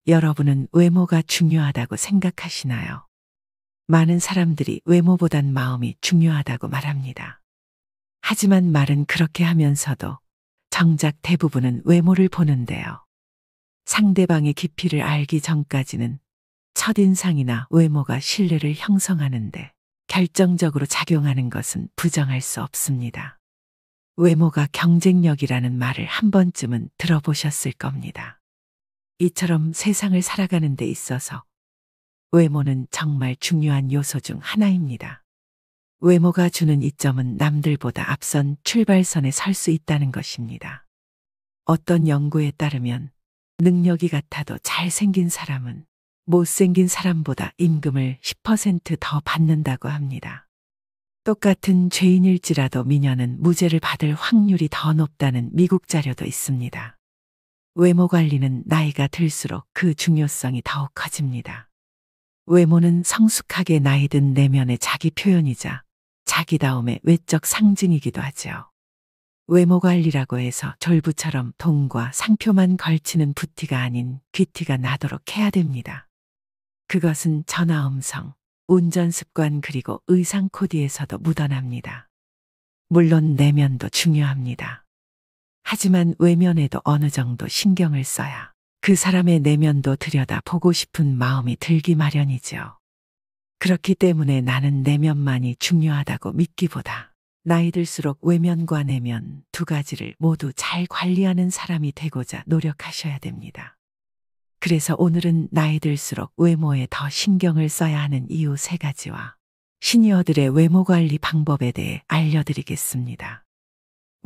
여러분은 외모가 중요하다고 생각하시나요? 많은 사람들이 외모보단 마음이 중요하다고 말합니다. 하지만 말은 그렇게 하면서도 정작 대부분은 외모를 보는데요. 상대방의 깊이를 알기 전까지는 첫인상이나 외모가 신뢰를 형성하는데 결정적으로 작용하는 것은 부정할 수 없습니다. 외모가 경쟁력이라는 말을 한 번쯤은 들어보셨을 겁니다. 이처럼 세상을 살아가는 데 있어서 외모는 정말 중요한 요소 중 하나입니다. 외모가 주는 이점은 남들보다 앞선 출발선에 설 수 있다는 것입니다. 어떤 연구에 따르면 능력이 같아도 잘생긴 사람은 못생긴 사람보다 임금을 10% 더 받는다고 합니다. 똑같은 죄인일지라도 미녀는 무죄를 받을 확률이 더 높다는 미국 자료도 있습니다. 외모 관리는 나이가 들수록 그 중요성이 더욱 커집니다. 외모는 성숙하게 나이 든 내면의 자기 표현이자 자기다움의 외적 상징이기도 하죠. 외모 관리라고 해서 졸부처럼 돈과 상표만 걸치는 부티가 아닌 귀티가 나도록 해야 됩니다. 그것은 전화 음성, 운전 습관 그리고 의상 코디에서도 묻어납니다. 물론 내면도 중요합니다. 하지만 외면에도 어느 정도 신경을 써야 그 사람의 내면도 들여다 보고 싶은 마음이 들기 마련이죠. 그렇기 때문에 나는 내면만이 중요하다고 믿기보다 나이 들수록 외면과 내면 두 가지를 모두 잘 관리하는 사람이 되고자 노력하셔야 됩니다. 그래서 오늘은 나이 들수록 외모에 더 신경을 써야 하는 이유 3가지와 시니어들의 외모 관리 방법에 대해 알려드리겠습니다.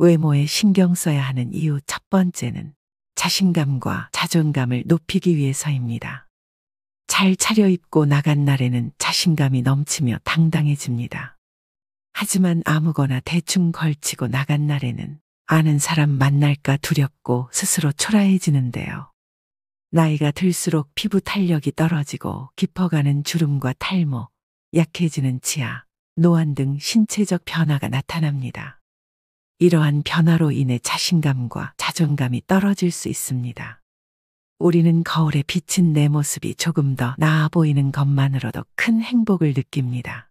외모에 신경 써야 하는 이유 첫 번째는 자신감과 자존감을 높이기 위해서입니다. 잘 차려입고 나간 날에는 자신감이 넘치며 당당해집니다. 하지만 아무거나 대충 걸치고 나간 날에는 아는 사람 만날까 두렵고 스스로 초라해지는데요. 나이가 들수록 피부 탄력이 떨어지고 깊어가는 주름과 탈모, 약해지는 치아, 노안 등 신체적 변화가 나타납니다. 이러한 변화로 인해 자신감과 자존감이 떨어질 수 있습니다. 우리는 거울에 비친 내 모습이 조금 더 나아 보이는 것만으로도 큰 행복을 느낍니다.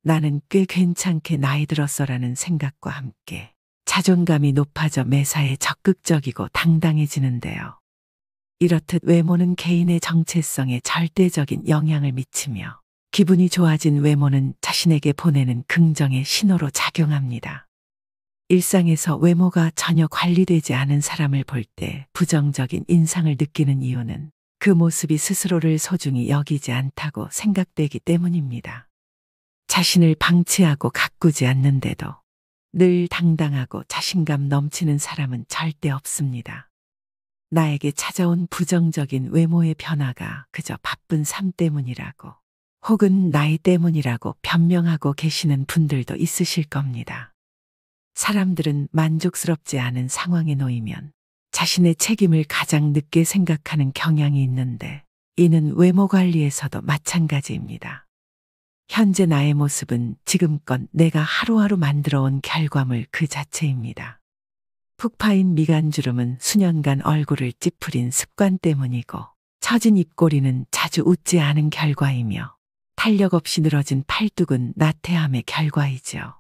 나는 꽤 괜찮게 나이 들었어라는 생각과 함께 자존감이 높아져 매사에 적극적이고 당당해지는데요. 이렇듯 외모는 개인의 정체성에 절대적인 영향을 미치며 기분이 좋아진 외모는 자신에게 보내는 긍정의 신호로 작용합니다. 일상에서 외모가 전혀 관리되지 않은 사람을 볼 때 부정적인 인상을 느끼는 이유는 그 모습이 스스로를 소중히 여기지 않다고 생각되기 때문입니다. 자신을 방치하고 가꾸지 않는데도 늘 당당하고 자신감 넘치는 사람은 절대 없습니다. 나에게 찾아온 부정적인 외모의 변화가 그저 바쁜 삶 때문이라고 혹은 나이 때문이라고 변명하고 계시는 분들도 있으실 겁니다. 사람들은 만족스럽지 않은 상황에 놓이면 자신의 책임을 가장 늦게 생각하는 경향이 있는데 이는 외모 관리에서도 마찬가지입니다. 현재 나의 모습은 지금껏 내가 하루하루 만들어온 결과물 그 자체입니다. 푹 파인 미간주름은 수년간 얼굴을 찌푸린 습관 때문이고 처진 입꼬리는 자주 웃지 않은 결과이며 탄력 없이 늘어진 팔뚝은 나태함의 결과이죠.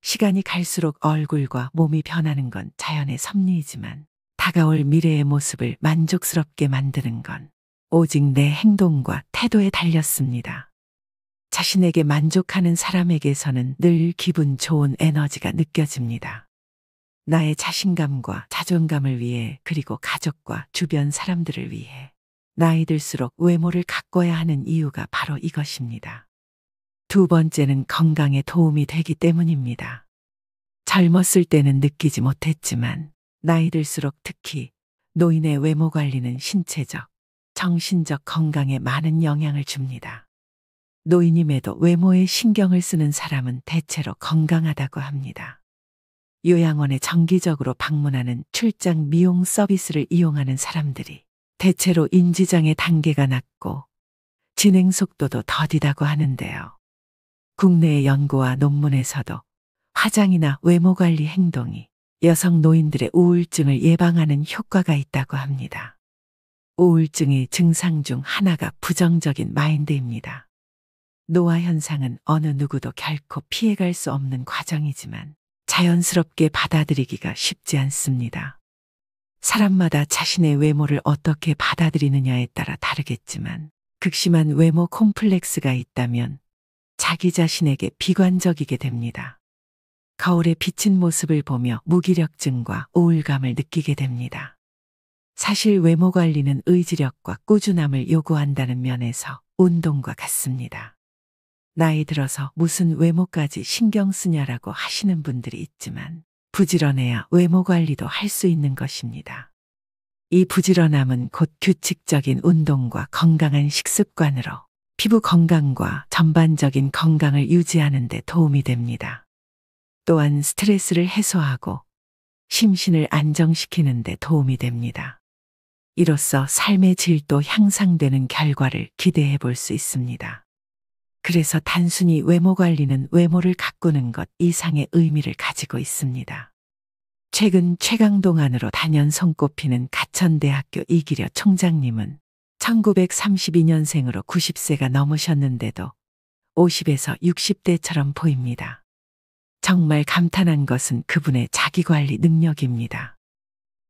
시간이 갈수록 얼굴과 몸이 변하는 건 자연의 섭리이지만 다가올 미래의 모습을 만족스럽게 만드는 건 오직 내 행동과 태도에 달렸습니다. 자신에게 만족하는 사람에게서는 늘 기분 좋은 에너지가 느껴집니다. 나의 자신감과 자존감을 위해 그리고 가족과 주변 사람들을 위해 나이 들수록 외모를 가꿔야 하는 이유가 바로 이것입니다. 두 번째는 건강에 도움이 되기 때문입니다. 젊었을 때는 느끼지 못했지만 나이 들수록 특히 노인의 외모 관리는 신체적, 정신적 건강에 많은 영향을 줍니다. 노인임에도 외모에 신경을 쓰는 사람은 대체로 건강하다고 합니다. 요양원에 정기적으로 방문하는 출장 미용 서비스를 이용하는 사람들이 대체로 인지장애 단계가 낮고 진행 속도도 더디다고 하는데요. 국내의 연구와 논문에서도 화장이나 외모 관리 행동이 여성 노인들의 우울증을 예방하는 효과가 있다고 합니다. 우울증의 증상 중 하나가 부정적인 마인드입니다. 노화 현상은 어느 누구도 결코 피해갈 수 없는 과정이지만 자연스럽게 받아들이기가 쉽지 않습니다. 사람마다 자신의 외모를 어떻게 받아들이느냐에 따라 다르겠지만 극심한 외모 콤플렉스가 있다면 자기 자신에게 비관적이게 됩니다. 거울에 비친 모습을 보며 무기력증과 우울감을 느끼게 됩니다. 사실 외모 관리는 의지력과 꾸준함을 요구한다는 면에서 운동과 같습니다. 나이 들어서 무슨 외모까지 신경 쓰냐라고 하시는 분들이 있지만 부지런해야 외모 관리도 할 수 있는 것입니다. 이 부지런함은 곧 규칙적인 운동과 건강한 식습관으로 피부 건강과 전반적인 건강을 유지하는 데 도움이 됩니다. 또한 스트레스를 해소하고 심신을 안정시키는 데 도움이 됩니다. 이로써 삶의 질도 향상되는 결과를 기대해 볼 수 있습니다. 그래서 단순히 외모 관리는 외모를 가꾸는 것 이상의 의미를 가지고 있습니다. 최근 최강동안으로 단연 손꼽히는 가천대학교 이기려 총장님은 1932년생으로 90세가 넘으셨는데도 50에서 60대처럼 보입니다. 정말 감탄한 것은 그분의 자기관리 능력입니다.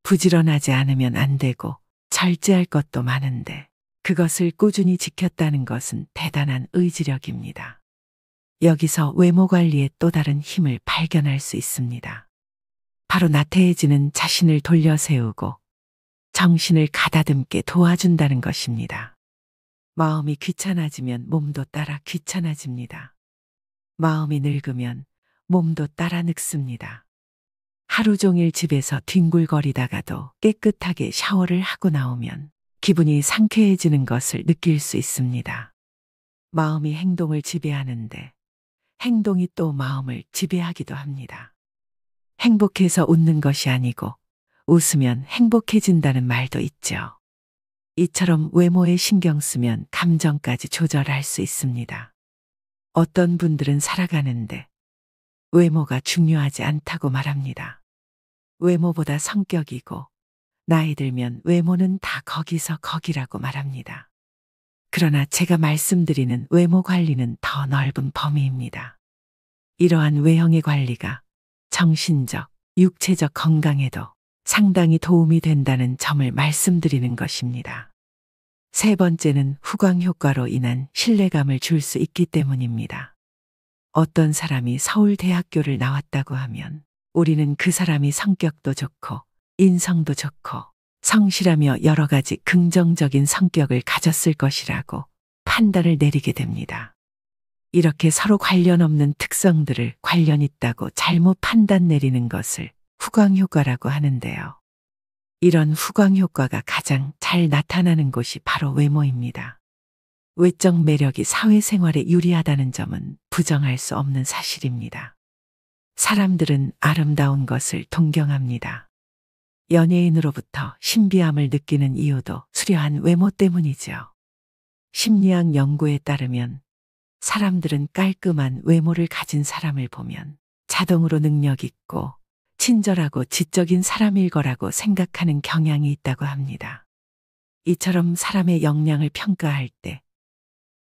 부지런하지 않으면 안 되고 절제할 것도 많은데 그것을 꾸준히 지켰다는 것은 대단한 의지력입니다. 여기서 외모 관리의 또 다른 힘을 발견할 수 있습니다. 바로 나태해지는 자신을 돌려세우고 정신을 가다듬게 도와준다는 것입니다. 마음이 귀찮아지면 몸도 따라 귀찮아집니다. 마음이 늙으면 몸도 따라 늙습니다. 하루 종일 집에서 뒹굴거리다가도 깨끗하게 샤워를 하고 나오면 기분이 상쾌해지는 것을 느낄 수 있습니다. 마음이 행동을 지배하는데 행동이 또 마음을 지배하기도 합니다. 행복해서 웃는 것이 아니고 웃으면 행복해진다는 말도 있죠. 이처럼 외모에 신경 쓰면 감정까지 조절할 수 있습니다. 어떤 분들은 살아가는데 외모가 중요하지 않다고 말합니다. 외모보다 성격이고 나이 들면 외모는 다 거기서 거기라고 말합니다. 그러나 제가 말씀드리는 외모 관리는 더 넓은 범위입니다. 이러한 외형의 관리가 정신적, 육체적 건강에도 상당히 도움이 된다는 점을 말씀드리는 것입니다. 세 번째는 후광 효과로 인한 신뢰감을 줄 수 있기 때문입니다. 어떤 사람이 서울대학교를 나왔다고 하면 우리는 그 사람이 성격도 좋고 인성도 좋고 성실하며 여러 가지 긍정적인 성격을 가졌을 것이라고 판단을 내리게 됩니다. 이렇게 서로 관련 없는 특성들을 관련 있다고 잘못 판단 내리는 것을 후광 효과라고 하는데요. 이런 후광 효과가 가장 잘 나타나는 곳이 바로 외모입니다. 외적 매력이 사회생활에 유리하다는 점은 부정할 수 없는 사실입니다. 사람들은 아름다운 것을 동경합니다. 연예인으로부터 신비함을 느끼는 이유도 수려한 외모 때문이죠. 심리학 연구에 따르면 사람들은 깔끔한 외모를 가진 사람을 보면 자동으로 능력 있고 친절하고 지적인 사람일 거라고 생각하는 경향이 있다고 합니다. 이처럼 사람의 역량을 평가할 때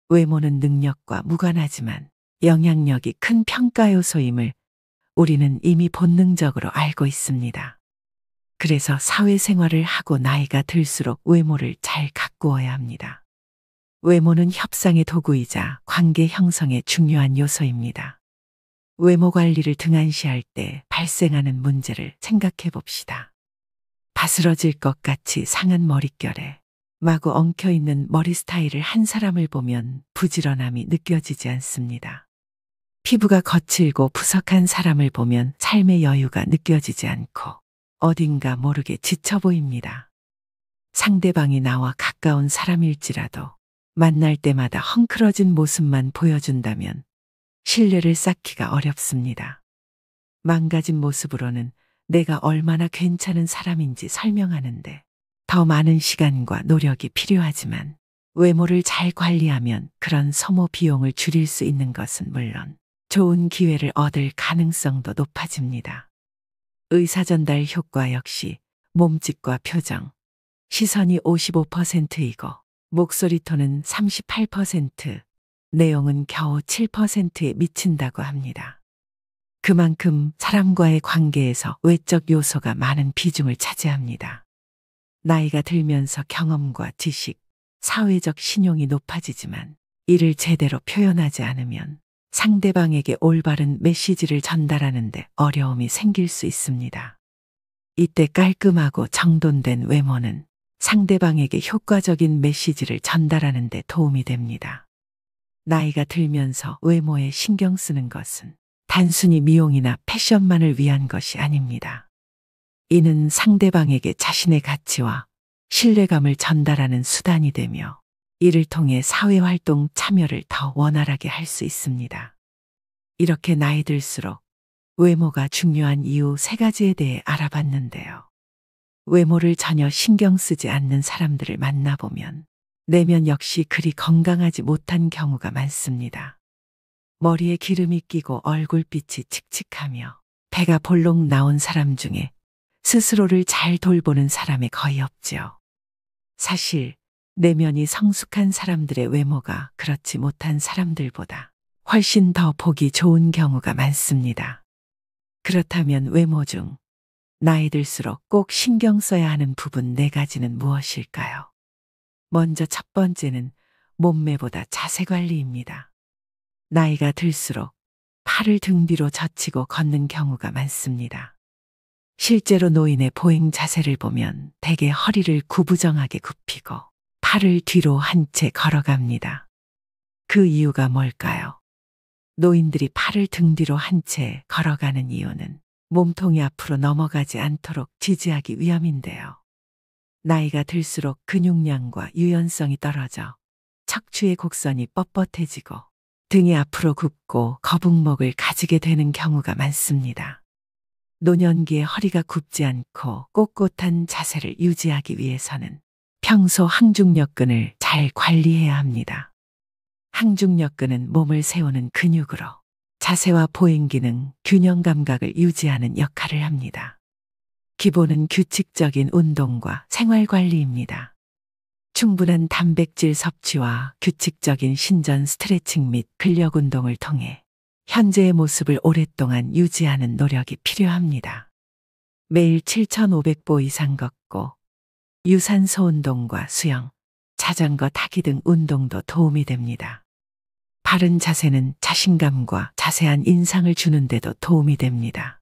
외모는 능력과 무관하지만 영향력이 큰 평가 요소임을 우리는 이미 본능적으로 알고 있습니다. 그래서 사회생활을 하고 나이가 들수록 외모를 잘 가꾸어야 합니다. 외모는 협상의 도구이자 관계 형성의 중요한 요소입니다. 외모 관리를 등한시할 때 발생하는 문제를 생각해 봅시다. 바스러질 것 같이 상한 머릿결에 마구 엉켜있는 머리 스타일을 한 사람을 보면 부지런함이 느껴지지 않습니다. 피부가 거칠고 푸석한 사람을 보면 삶의 여유가 느껴지지 않고 어딘가 모르게 지쳐 보입니다. 상대방이 나와 가까운 사람일지라도 만날 때마다 헝클어진 모습만 보여준다면 신뢰를 쌓기가 어렵습니다. 망가진 모습으로는 내가 얼마나 괜찮은 사람인지 설명하는데 더 많은 시간과 노력이 필요하지만 외모를 잘 관리하면 그런 소모 비용을 줄일 수 있는 것은 물론 좋은 기회를 얻을 가능성도 높아집니다. 의사전달 효과 역시 몸짓과 표정, 시선이 55%이고 목소리 톤은 38%, 내용은 겨우 7%에 미친다고 합니다. 그만큼 사람과의 관계에서 외적 요소가 많은 비중을 차지합니다. 나이가 들면서 경험과 지식, 사회적 신용이 높아지지만 이를 제대로 표현하지 않으면 상대방에게 올바른 메시지를 전달하는데 어려움이 생길 수 있습니다. 이때 깔끔하고 정돈된 외모는 상대방에게 효과적인 메시지를 전달하는 데 도움이 됩니다. 나이가 들면서 외모에 신경 쓰는 것은 단순히 미용이나 패션만을 위한 것이 아닙니다. 이는 상대방에게 자신의 가치와 신뢰감을 전달하는 수단이 되며 이를 통해 사회활동 참여를 더 원활하게 할 수 있습니다. 이렇게 나이 들수록 외모가 중요한 이유 3가지에 대해 알아봤는데요. 외모를 전혀 신경 쓰지 않는 사람들을 만나보면 내면 역시 그리 건강하지 못한 경우가 많습니다. 머리에 기름이 끼고 얼굴빛이 칙칙하며 배가 볼록 나온 사람 중에 스스로를 잘 돌보는 사람이 거의 없지요. 사실 내면이 성숙한 사람들의 외모가 그렇지 못한 사람들보다 훨씬 더 보기 좋은 경우가 많습니다. 그렇다면 외모 중 나이 들수록 꼭 신경 써야 하는 부분 4가지는 무엇일까요? 먼저 첫 번째는 몸매보다 자세 관리입니다. 나이가 들수록 팔을 등 뒤로 젖히고 걷는 경우가 많습니다. 실제로 노인의 보행 자세를 보면 대개 허리를 구부정하게 굽히고 팔을 뒤로 한 채 걸어갑니다. 그 이유가 뭘까요? 노인들이 팔을 등 뒤로 한 채 걸어가는 이유는 몸통이 앞으로 넘어가지 않도록 지지하기 위함인데요. 나이가 들수록 근육량과 유연성이 떨어져 척추의 곡선이 뻣뻣해지고 등이 앞으로 굽고 거북목을 가지게 되는 경우가 많습니다. 노년기에 허리가 굽지 않고 꼿꼿한 자세를 유지하기 위해서는 평소 항중력근을 잘 관리해야 합니다. 항중력근은 몸을 세우는 근육으로 자세와 보행 기능, 균형 감각을 유지하는 역할을 합니다. 기본은 규칙적인 운동과 생활 관리입니다. 충분한 단백질 섭취와 규칙적인 신전 스트레칭 및 근력 운동을 통해 현재의 모습을 오랫동안 유지하는 노력이 필요합니다. 매일 7,500보 이상 걷고 유산소 운동과 수영, 자전거 타기 등 운동도 도움이 됩니다. 바른 자세는 자신감과 자세한 인상을 주는 데도 도움이 됩니다.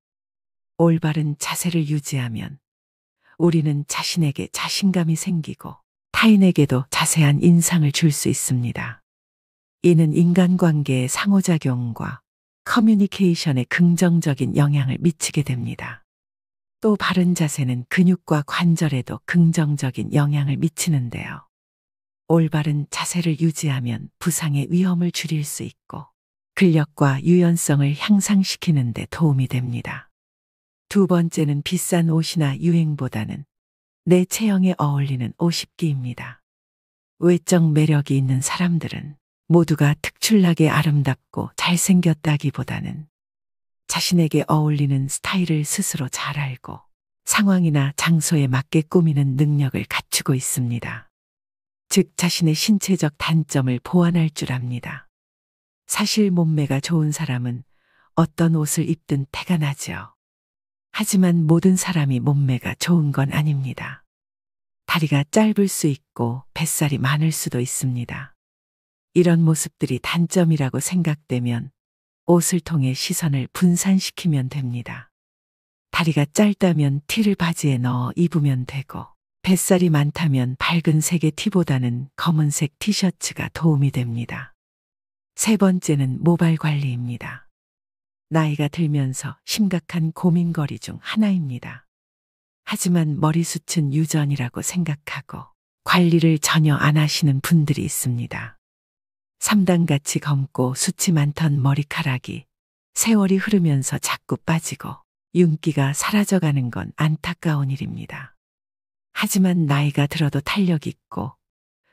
올바른 자세를 유지하면 우리는 자신에게 자신감이 생기고 타인에게도 자세한 인상을 줄 수 있습니다. 이는 인간관계의 상호작용과 커뮤니케이션에 긍정적인 영향을 미치게 됩니다. 또 바른 자세는 근육과 관절에도 긍정적인 영향을 미치는데요. 올바른 자세를 유지하면 부상의 위험을 줄일 수 있고 근력과 유연성을 향상시키는 데 도움이 됩니다. 두 번째는 비싼 옷이나 유행보다는 내 체형에 어울리는 옷 입기입니다. 외적 매력이 있는 사람들은 모두가 특출나게 아름답고 잘생겼다기보다는 자신에게 어울리는 스타일을 스스로 잘 알고 상황이나 장소에 맞게 꾸미는 능력을 갖추고 있습니다. 즉 자신의 신체적 단점을 보완할 줄 압니다. 사실 몸매가 좋은 사람은 어떤 옷을 입든 태가 나죠. 하지만 모든 사람이 몸매가 좋은 건 아닙니다. 다리가 짧을 수 있고 뱃살이 많을 수도 있습니다. 이런 모습들이 단점이라고 생각되면 옷을 통해 시선을 분산시키면 됩니다. 다리가 짧다면 티를 바지에 넣어 입으면 되고 뱃살이 많다면 밝은 색의 티보다는 검은색 티셔츠가 도움이 됩니다. 세 번째는 모발 관리입니다. 나이가 들면서 심각한 고민거리 중 하나입니다. 하지만 머리숱은 유전이라고 생각하고 관리를 전혀 안 하시는 분들이 있습니다. 삼단같이 검고 숱이 많던 머리카락이 세월이 흐르면서 자꾸 빠지고 윤기가 사라져가는 건 안타까운 일입니다. 하지만 나이가 들어도 탄력 있고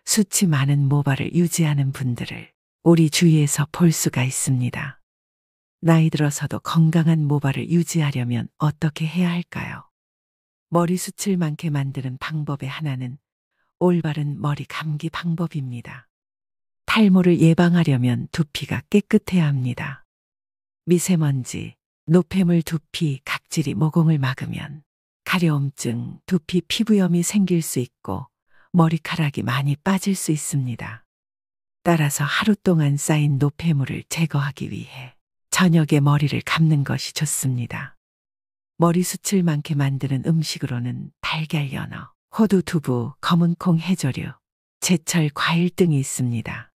숱이 많은 모발을 유지하는 분들을 우리 주위에서 볼 수가 있습니다. 나이 들어서도 건강한 모발을 유지하려면 어떻게 해야 할까요? 머리숱을 많게 만드는 방법의 하나는 올바른 머리 감기 방법입니다. 탈모를 예방하려면 두피가 깨끗해야 합니다. 미세먼지, 노폐물 두피, 각질이 모공을 막으면 가려움증, 두피 피부염이 생길 수 있고 머리카락이 많이 빠질 수 있습니다. 따라서 하루 동안 쌓인 노폐물을 제거하기 위해 저녁에 머리를 감는 것이 좋습니다. 머리숱을 많게 만드는 음식으로는 달걀 연어, 호두 두부, 검은콩 해조류, 제철 과일 등이 있습니다.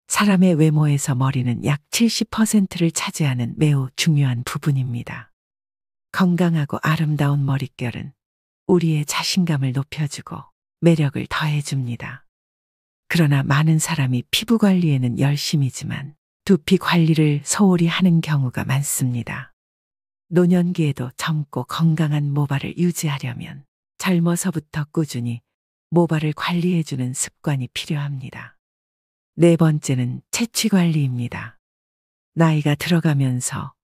사람의 외모에서 머리는 약 70%를 차지하는 매우 중요한 부분입니다. 건강하고 아름다운 머릿결은 우리의 자신감을 높여주고 매력을 더해줍니다. 그러나 많은 사람이 피부 관리에는 열심이지만 두피 관리를 소홀히 하는 경우가 많습니다. 노년기에도 젊고 건강한 모발을 유지하려면 젊어서부터 꾸준히 모발을 관리해주는 습관이 필요합니다. 네 번째는 채취 관리입니다. 나이가 들어가면서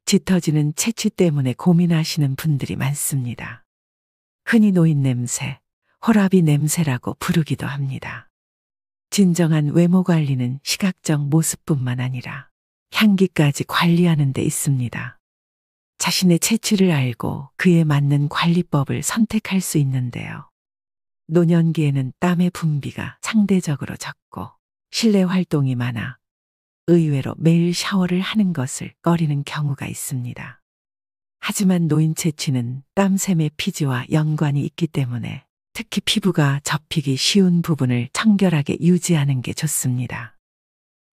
짙어지는 채취 때문에 고민하시는 분들이 많습니다. 흔히 노인 냄새, 호라비 냄새라고 부르기도 합니다. 진정한 외모 관리는 시각적 모습뿐만 아니라 향기까지 관리하는 데 있습니다. 자신의 체취를 알고 그에 맞는 관리법을 선택할 수 있는데요. 노년기에는 땀의 분비가 상대적으로 적고 실내 활동이 많아 의외로 매일 샤워를 하는 것을 꺼리는 경우가 있습니다. 하지만 노인 채취는 땀샘의 피지와 연관이 있기 때문에 특히 피부가 접히기 쉬운 부분을 청결하게 유지하는 게 좋습니다.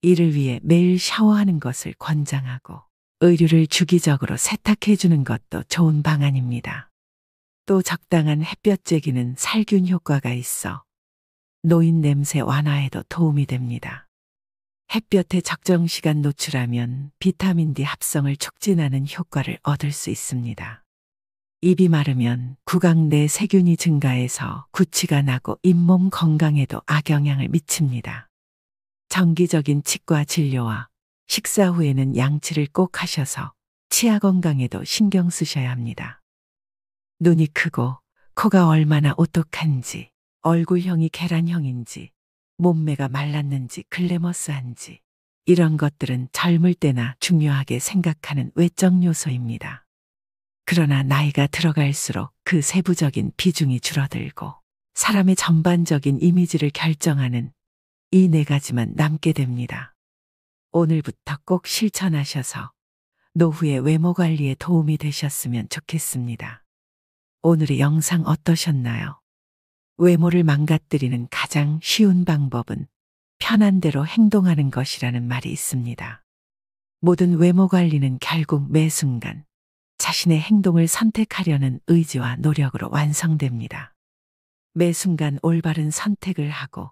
이를 위해 매일 샤워하는 것을 권장하고 의류를 주기적으로 세탁해 주는 것도 좋은 방안입니다. 또 적당한 햇볕 쬐기는 살균 효과가 있어 노인 냄새 완화에도 도움이 됩니다. 햇볕에 적정 시간 노출하면 비타민 D 합성을 촉진하는 효과를 얻을 수 있습니다. 입이 마르면 구강 내 세균이 증가해서 구취가 나고 잇몸 건강에도 악영향을 미칩니다. 정기적인 치과 진료와 식사 후에는 양치를 꼭 하셔서 치아 건강에도 신경 쓰셔야 합니다. 눈이 크고 코가 얼마나 오똑한지, 얼굴형이 계란형인지, 몸매가 말랐는지 글래머스한지 이런 것들은 젊을 때나 중요하게 생각하는 외적 요소입니다. 그러나 나이가 들어갈수록 그 세부적인 비중이 줄어들고 사람의 전반적인 이미지를 결정하는 이 네 가지만 남게 됩니다. 오늘부터 꼭 실천하셔서 노후의 외모 관리에 도움이 되셨으면 좋겠습니다. 오늘의 영상 어떠셨나요? 외모를 망가뜨리는 가장 쉬운 방법은 편한 대로 행동하는 것이라는 말이 있습니다. 모든 외모 관리는 결국 매 순간 자신의 행동을 선택하려는 의지와 노력으로 완성됩니다. 매 순간 올바른 선택을 하고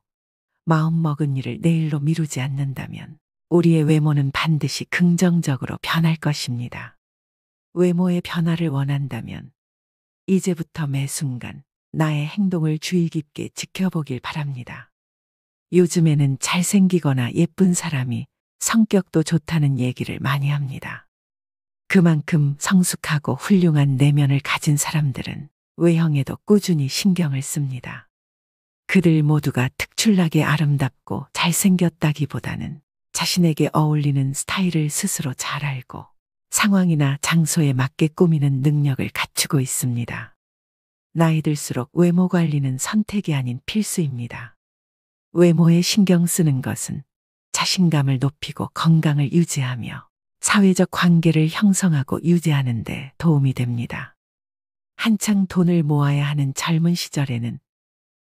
마음먹은 일을 내일로 미루지 않는다면 우리의 외모는 반드시 긍정적으로 변할 것입니다. 외모의 변화를 원한다면 이제부터 매 순간 나의 행동을 주의 깊게 지켜보길 바랍니다. 요즘에는 잘생기거나 예쁜 사람이 성격도 좋다는 얘기를 많이 합니다. 그만큼 성숙하고 훌륭한 내면을 가진 사람들은 외형에도 꾸준히 신경을 씁니다. 그들 모두가 특출나게 아름답고 잘생겼다기보다는 자신에게 어울리는 스타일을 스스로 잘 알고 상황이나 장소에 맞게 꾸미는 능력을 갖추고 있습니다. 나이 들수록 외모 관리는 선택이 아닌 필수입니다. 외모에 신경 쓰는 것은 자신감을 높이고 건강을 유지하며 사회적 관계를 형성하고 유지하는 데 도움이 됩니다. 한창 돈을 모아야 하는 젊은 시절에는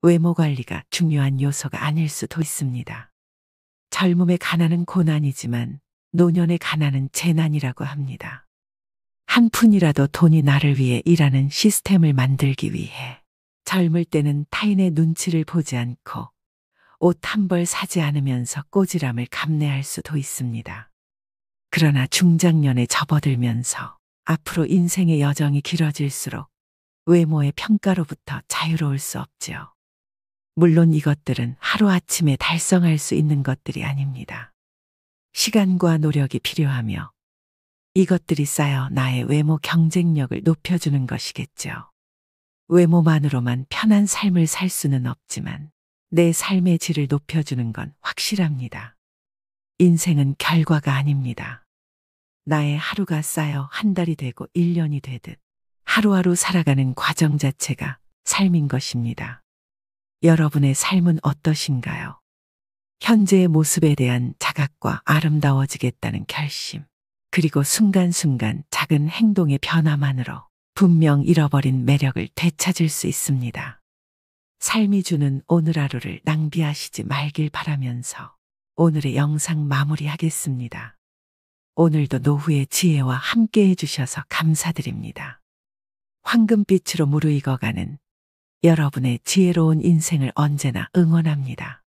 외모 관리가 중요한 요소가 아닐 수도 있습니다. 젊음의 가난은 고난이지만 노년의 가난은 재난이라고 합니다. 한 푼이라도 돈이 나를 위해 일하는 시스템을 만들기 위해 젊을 때는 타인의 눈치를 보지 않고 옷 한 벌 사지 않으면서 꼬지람을 감내할 수도 있습니다. 그러나 중장년에 접어들면서 앞으로 인생의 여정이 길어질수록 외모의 평가로부터 자유로울 수 없지요. 물론 이것들은 하루아침에 달성할 수 있는 것들이 아닙니다. 시간과 노력이 필요하며 이것들이 쌓여 나의 외모 경쟁력을 높여주는 것이겠죠. 외모만으로만 편한 삶을 살 수는 없지만 내 삶의 질을 높여주는 건 확실합니다. 인생은 결과가 아닙니다. 나의 하루가 쌓여 한 달이 되고 1년이 되듯 하루하루 살아가는 과정 자체가 삶인 것입니다. 여러분의 삶은 어떠신가요? 현재의 모습에 대한 자각과 아름다워지겠다는 결심, 그리고 순간순간 작은 행동의 변화만으로 분명 잃어버린 매력을 되찾을 수 있습니다. 삶이 주는 오늘 하루를 낭비하시지 말길 바라면서 오늘의 영상 마무리하겠습니다. 오늘도 노후의 지혜와 함께 해주셔서 감사드립니다. 황금빛으로 무르익어가는 여러분의 지혜로운 인생을 언제나 응원합니다.